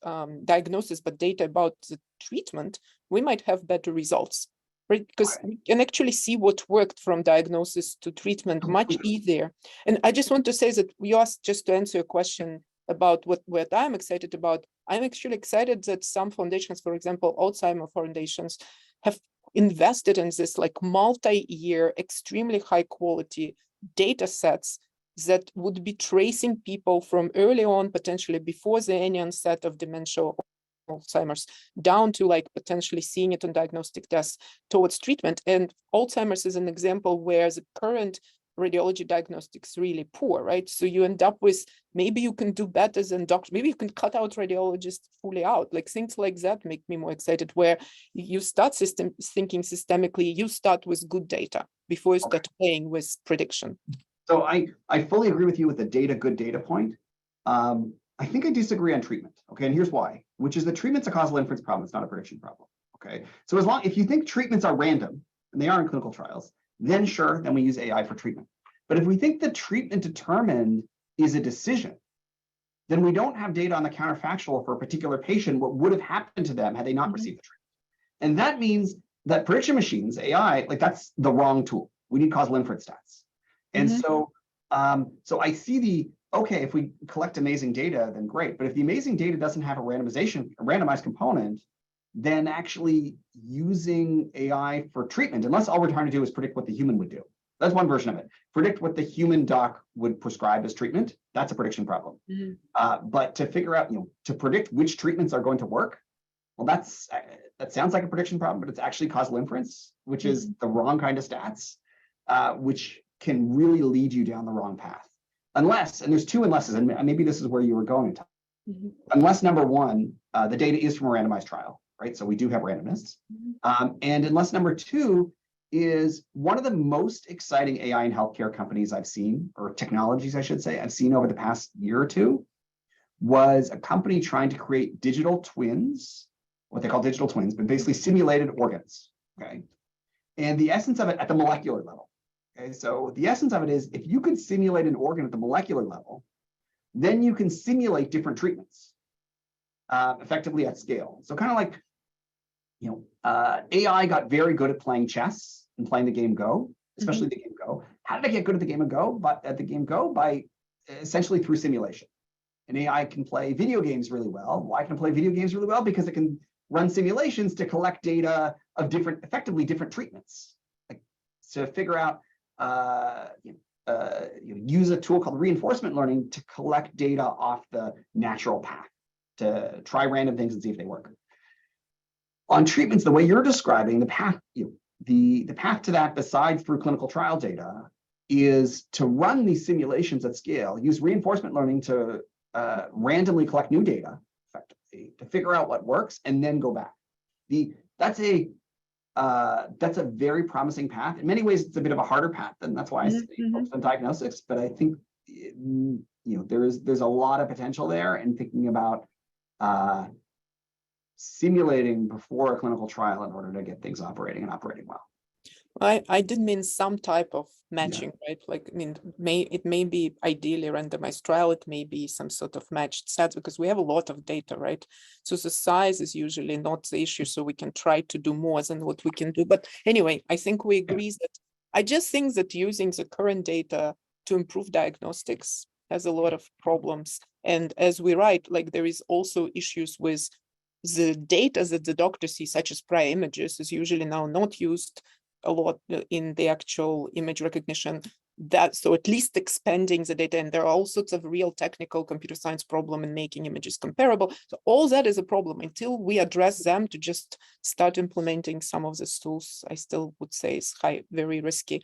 diagnosis, but data about the treatment, we might have better results, right? Because we can actually see what worked from diagnosis to treatment much easier. And I just want to say that you asked, just to answer your question about what I'm excited about, I'm actually excited that some foundations, for example, Alzheimer foundations, have invested in this like multi-year, extremely high quality data sets that would be tracing people from early on, potentially before any onset of dementia or Alzheimer's, down to like potentially seeing it on diagnostic tests towards treatment. And Alzheimer's is an example where the current radiology diagnostics really poor, right? So you end up with, maybe you can do better than doctors, maybe you can cut out radiologists fully out, like things like that make me more excited, where you start thinking systemically, you start with good data before you start playing with prediction. So I fully agree with you with the good data point. I think I disagree on treatment, okay? And here's why, which is that treatment's a causal inference problem, it's not a prediction problem, okay? So if you think treatments are random, and they are in clinical trials, then sure, then we use AI for treatment. But if we think the treatment determined is a decision, then we don't have data on the counterfactual for a particular patient, what would have happened to them had they not received the treatment. And that means that prediction machines, AI, like that's the wrong tool. We need causal inference stats. And so I see okay, if we collect amazing data, then great. But if the amazing data doesn't have a randomized component, then actually using AI for treatment, unless all we're trying to do is predict what the human would do. That's one version of it. Predict what the human doc would prescribe as treatment. That's a prediction problem. But to figure out, to predict which treatments are going to work, well, that sounds like a prediction problem, but it's actually causal inference, which is the wrong kind of stats, which can really lead you down the wrong path. Unless, and there's two unlesses, and maybe this is where you were going, unless number one, the data is from a randomized trial, right? So we do have randomness. And unless number two is one of the most exciting AI and healthcare companies I've seen, or technologies, I should say, I've seen over the past year or two, was a company trying to create digital twins, what they call digital twins, but basically simulated organs, okay? And the essence of it at the molecular level, okay? So the essence of it is if you can simulate an organ at the molecular level, then you can simulate different treatments effectively at scale. So kind of like, AI got very good at playing chess and playing the game Go, especially the game Go. How did I get good at the game of Go? But at the game Go by essentially through simulation. And AI can play video games really well. Why can it play video games really well? Because it can run simulations to collect data of effectively different treatments. Like to figure out, use a tool called reinforcement learning to collect data off the natural path, to try random things and see if they work. On treatments, the way you're describing the path, the path to that, besides through clinical trial data, is to run these simulations at scale, use reinforcement learning to randomly collect new data, effectively, to figure out what works, and then go back. That's a very promising path. In many ways, it's a bit of a harder path, and that's why I say focus on diagnostics. But I think there's a lot of potential there, and thinking about simulating before a clinical trial in order to get things operating and operating well. I did mean some type of matching, right? Like, I mean, it may be ideally randomized trial, it may be some sort of matched sets, because we have a lot of data, right? So the size is usually not the issue, so we can try to do more than what we can do. But anyway, I think we agree that, I just think that using the current data to improve diagnostics has a lot of problems. And as we write, like there is also issues with the data that the doctor sees, such as prior images, is usually now not used a lot in the actual image recognition. So at least expanding the data, and there are all sorts of real technical computer science problem in making images comparable. So all that is a problem. Until we address them, to just start implementing some of these tools, I still would say is very risky.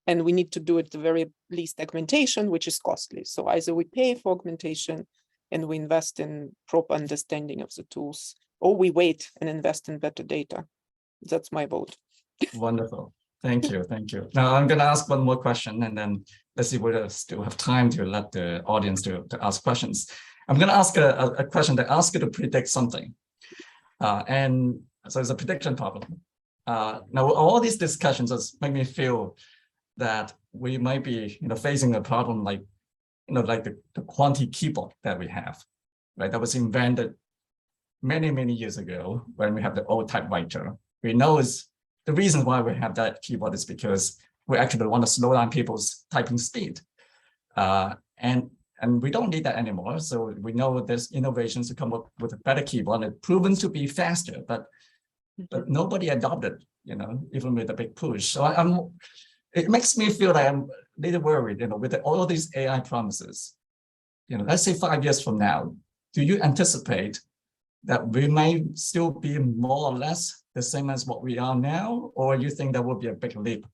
And we need to do at the very least augmentation, which is costly. So either we pay for augmentation and we invest in proper understanding of the tools, or we wait and invest in better data. That's my vote. Wonderful. Thank you. Thank you. Now I'm going to ask one more question, and then let's see whether we still have time to let the audience to ask questions. I'm going to ask a question that asks you to predict something. And so it's a prediction problem. Now all these discussions just make me feel that we might be facing a problem like like the Quanti keyboard that we have, right? That was invented many years ago when we have the old typewriter. We know the reason why we have that keyboard is because we actually want to slow down people's typing speed. And we don't need that anymore. So we know there's innovations to come up with a better keyboard, and it's proven to be faster, but nobody adopted, even with a big push. So it makes me feel like I'm a little worried, with all these AI promises. Let's say 5 years from now, do you anticipate that we may still be more or less the same as what we are now, or you think that would be a big leap?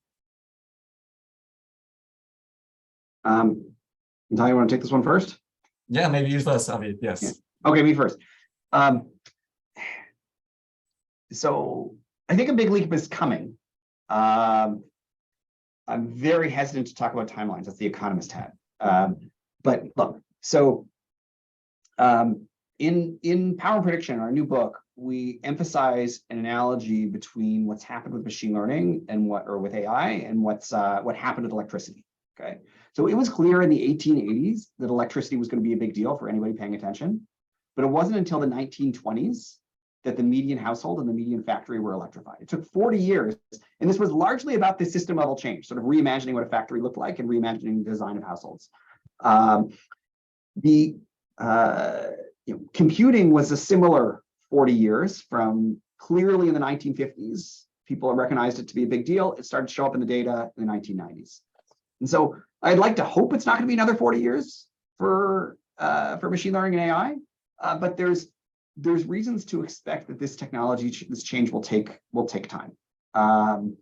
Natalia, you want to take this one first? Yeah, maybe you first, Avi. Yes. Yeah. Okay, me first. So I think a big leap is coming. I'm very hesitant to talk about timelines. That's the Economist hat. But look, so in Power and Prediction, our new book, we emphasize an analogy between what's happened with machine learning and with AI and what happened with electricity. Okay, so it was clear in the 1880s that electricity was going to be a big deal for anybody paying attention, but it wasn't until the 1920s that the median household and the median factory were electrified. It took 40 years, and this was largely about this system level change, sort of reimagining what a factory looked like and reimagining the design of households. Computing was a similar 40 years from clearly in the 1950s. People recognized it to be a big deal. It started to show up in the data in the 1990s. And so I'd like to hope it's not going to be another 40 years for machine learning and AI, but there's reasons to expect that this technology, this change will take time. And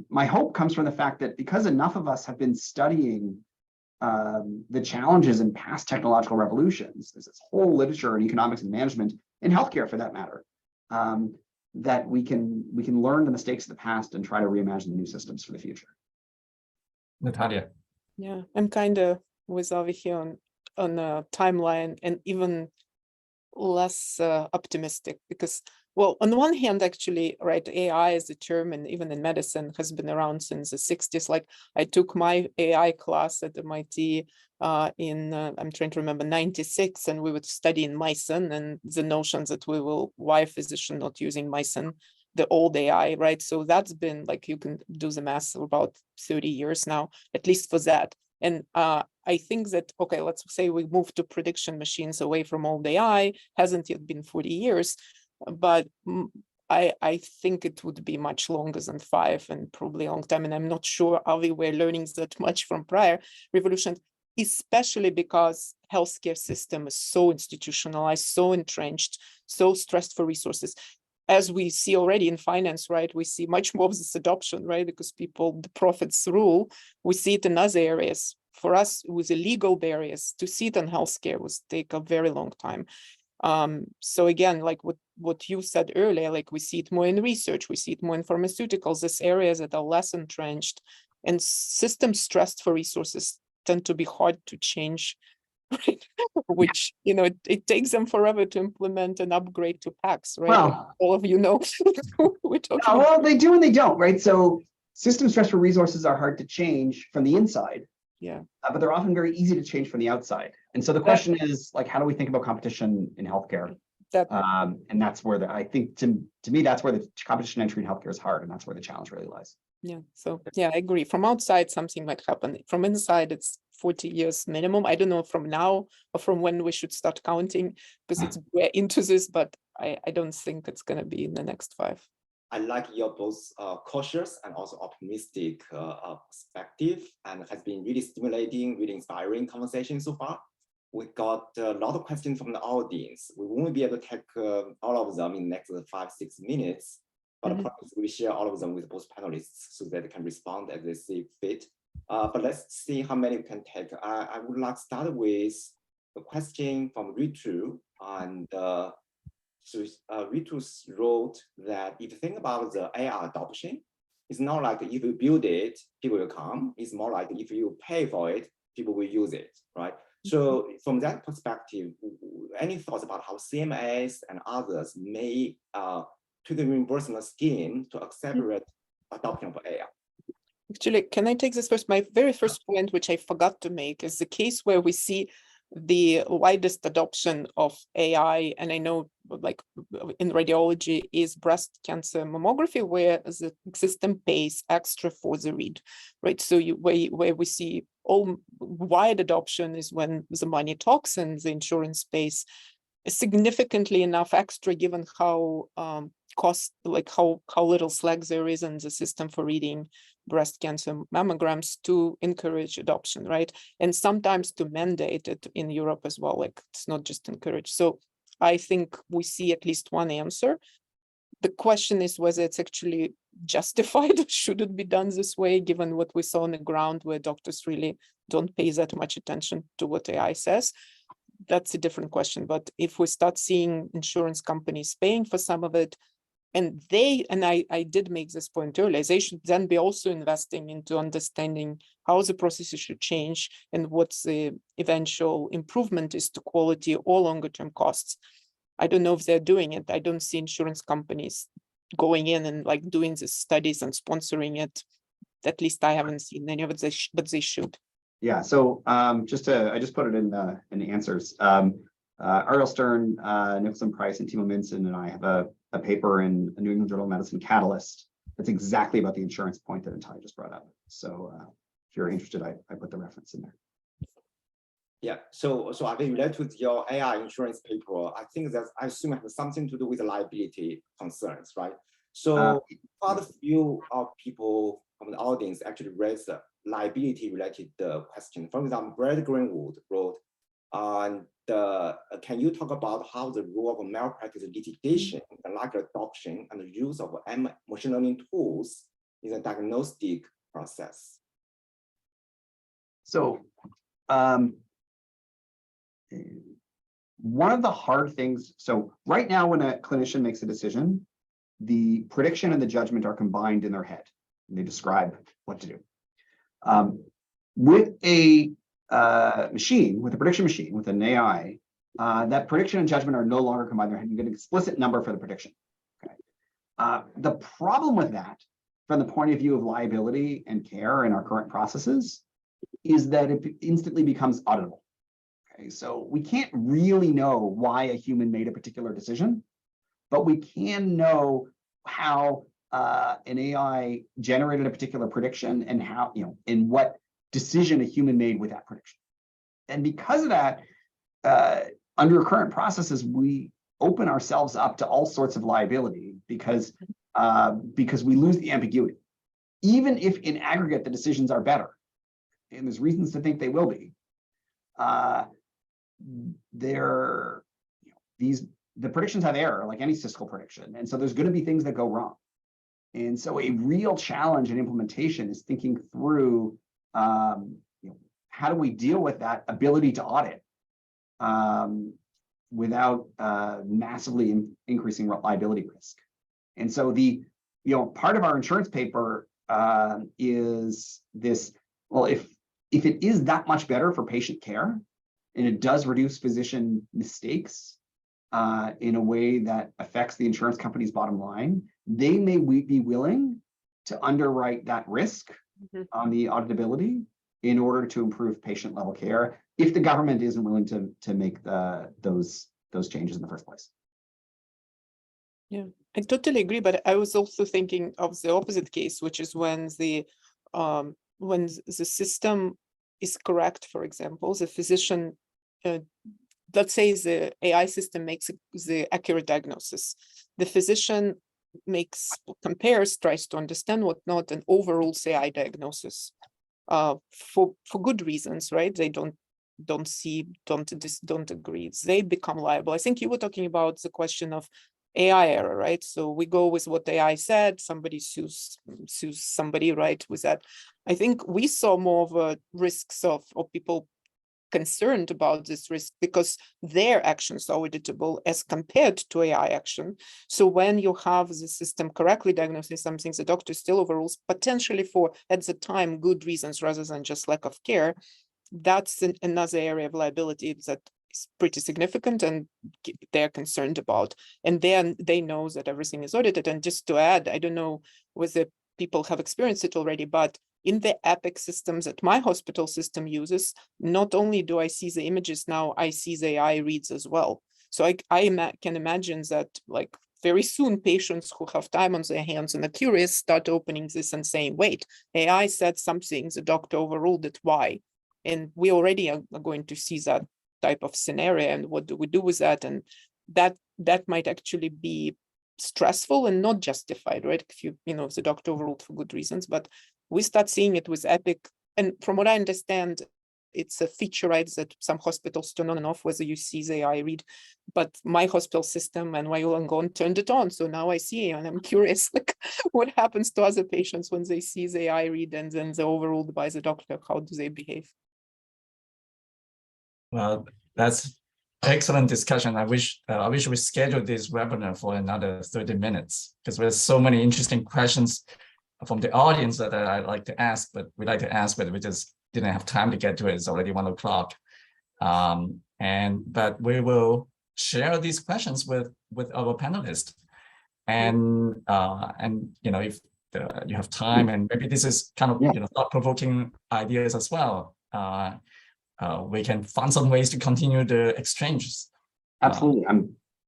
my hope comes from the fact that because enough of us have been studying the challenges in past technological revolutions, there's this whole literature in economics and management, in healthcare for that matter, that we can learn the mistakes of the past and try to reimagine the new systems for the future. Natalia. Yeah, I'm kind of with Avi here on a timeline and even less optimistic because, well, on the one hand, actually, right, AI as a term, and even in medicine, has been around since the 60s. Like I took my AI class at MIT in, I'm trying to remember, 96, and we would study in Mycin and the notions that why a physician not using Mycin, the old AI, right? So that's been like, you can do the math for about 30 years now, at least for that. And I think that, okay, let's say we move to prediction machines away from old AI, hasn't yet been 40 years, but I think it would be much longer than 5 and probably a long time. And I'm not sure Avi we're learning that much from prior revolutions, especially because healthcare system is so institutionalized, so entrenched, so stressed for resources. As we see already in finance, right, we see much more of this adoption, right, because the profits rule. We see it in other areas. For us, with the legal barriers, to see it in healthcare would take a very long time. So again, like what you said earlier, like we see it more in research, we see it more in pharmaceuticals, these areas that are less entrenched, and systems stressed for resources tend to be hard to change. Right, which it takes them forever to implement and upgrade to PACS, right? Well, like all of we're talking well, about. they do and they don't, right? So system stress for resources are hard to change from the inside, Yeah, but they're often very easy to change from the outside. And so the question is, like, how do we think about competition in healthcare? And that's where I think to me, that's where the competition entry in healthcare is hard, and that's where the challenge really lies. Yeah, so yeah, I agree. From outside, something might happen. From inside, it's 40 years minimum. I don't know from now or from when we should start counting, because we're into this, but I don't think it's going to be in the next 5. I like your both cautious and also optimistic perspective, and has been really stimulating, really inspiring conversation so far. We got a lot of questions from the audience. We won't be able to take all of them in the next 5-6 minutes, but I promise we share all of them with both panelists so that they can respond as they see fit. But let's see how many we can take. I would like to start with a question from Ritu. And so Ritu wrote that if you think about the AI adoption, it's not like if you build it, people will come. It's more like if you pay for it, people will use it, right? So from that perspective, any thoughts about how CMS and others may tweak the reimbursement scheme to accelerate adoption of AI? Actually, can I take this first? My very first point, which I forgot to make, is the case where we see the widest adoption of AI, and I know like in radiology, is breast cancer mammography, where the system pays extra for the read, right? So where we see all wide adoption is when the money talks and the insurance pays significantly enough extra, given how how little slack there is in the system for reading breast cancer mammograms, to encourage adoption, right? And sometimes to mandate it in Europe as well, like it's not just encouraged. So I think we see at least one answer. The question is whether it's actually justified. Should it be done this way, given what we saw on the ground where doctors really don't pay that much attention to what AI says? That's a different question. But if we start seeing insurance companies paying for some of it, And I did make this point earlier, they should then be also investing into understanding how the processes should change and what the eventual improvement is to quality or longer term costs. I don't know if they're doing it. I don't see insurance companies going in and like doing these studies and sponsoring it. At least I haven't seen any of it, but they should. Yeah, so I just put it in the answers. Ariel Stern, Nicholson Price, and Timo Minson and I have a paper in a New England Journal of Medicine Catalyst that's exactly about the insurance point that Natalia just brought up. So if you're interested, I put the reference in there. Yeah, so I think related to your AI insurance paper, I think that I assume it has something to do with the liability concerns, right? So quite a few of people from the audience actually raised the liability related question. For example, Brad Greenwood wrote on can you talk about how the role of malpractice litigation, the larger adoption and the use of machine learning tools in the diagnostic process? So one of the hard things, so right now when a clinician makes a decision, the prediction and the judgment are combined in their head, and they describe what to do. With a machine, with a prediction machine, with an AI, that prediction and judgment are no longer combined in their head. You get an explicit number for the prediction. Okay. The problem with that, from the point of view of liability and care in our current processes, is that it instantly becomes auditable. Okay, so we can't really know why a human made a particular decision, but we can know how an AI generated a particular prediction and how, in what decision a human made with that prediction. And because of that, under current processes, we open ourselves up to all sorts of liability because we lose the ambiguity. Even if in aggregate the decisions are better, and there's reasons to think they will be, the predictions have error, like any statistical prediction, and so there's going to be things that go wrong. And so a real challenge in implementation is thinking through, how do we deal with that ability to audit without massively increasing liability risk. And so part of our insurance paper is this, well, if it is that much better for patient care, and it does reduce physician mistakes in a way that affects the insurance company's bottom line, they may be willing to underwrite that risk on the auditability in order to improve patient level care if the government isn't willing to make those changes in the first place. Yeah, I totally agree, but I was also thinking of the opposite case, which is when the system is correct. For example, the physician, let's say the AI system makes the accurate diagnosis. The physician compares, tries to understand whatnot, and overrules AI diagnosis for good reasons, right? They don't agree. They become liable. I think you were talking about the question of AI error, right? So we go with what AI said, somebody sues somebody, right, with that. I think we saw more of a risks of people concerned about this risk because their actions are auditable as compared to AI action. So when you have the system correctly diagnosing something, the doctor still overrules, potentially for, at the time, good reasons rather than just lack of care. That's another area of liability that is pretty significant and they're concerned about. And then they know that everything is audited. And just to add, I don't know whether people have experienced it already, but in the Epic systems that my hospital system uses, not only do I see the images now, I see the AI reads as well. So I can imagine that like very soon patients who have time on their hands and are curious start opening this and saying, wait, AI said something, the doctor overruled it, why? And we already are going to see that type of scenario, and what do we do with that? And that might actually be stressful and not justified, right? If if the doctor overruled for good reasons, but we start seeing it with Epic. And from what I understand, it's a feature, right, that some hospitals turn on and off whether you see the AI read. But my hospital system and Wollongong turned it on. So now I see, and I'm curious, like, what happens to other patients when they see the AI read and then they're overruled by the doctor? How do they behave? Well, that's excellent discussion. I wish we schedule this webinar for another 30 minutes because there's so many interesting questions from the audience that I'd like to ask, but we just didn't have time to get to it. It's already 1 o'clock. But we will share these questions with our panelists. And if you have time, and maybe this is kind of thought-provoking ideas as well. We can find some ways to continue the exchanges. Absolutely.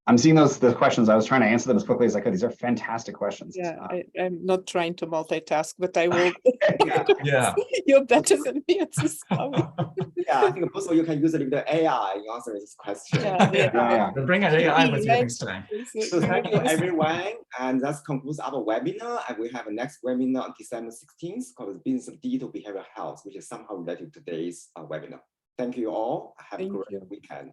I'm seeing the questions. I was trying to answer them as quickly as I could. These are fantastic questions. Yeah, I'm not trying to multitask, but I will. Yeah. You're better than me at this. Yeah, I think both of you can use the AI in answering this question. Yeah. We'll bring an AI with you next time. So thank you, everyone. And that concludes our webinar. And we have a next webinar on December 16th called Business of Digital Behavioral Health, which is somehow related to today's webinar. Thank you all. Have a great weekend.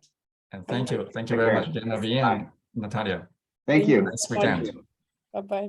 And thank you very much, Levina and Natalia. Thank you. Nice weekend. Bye-bye.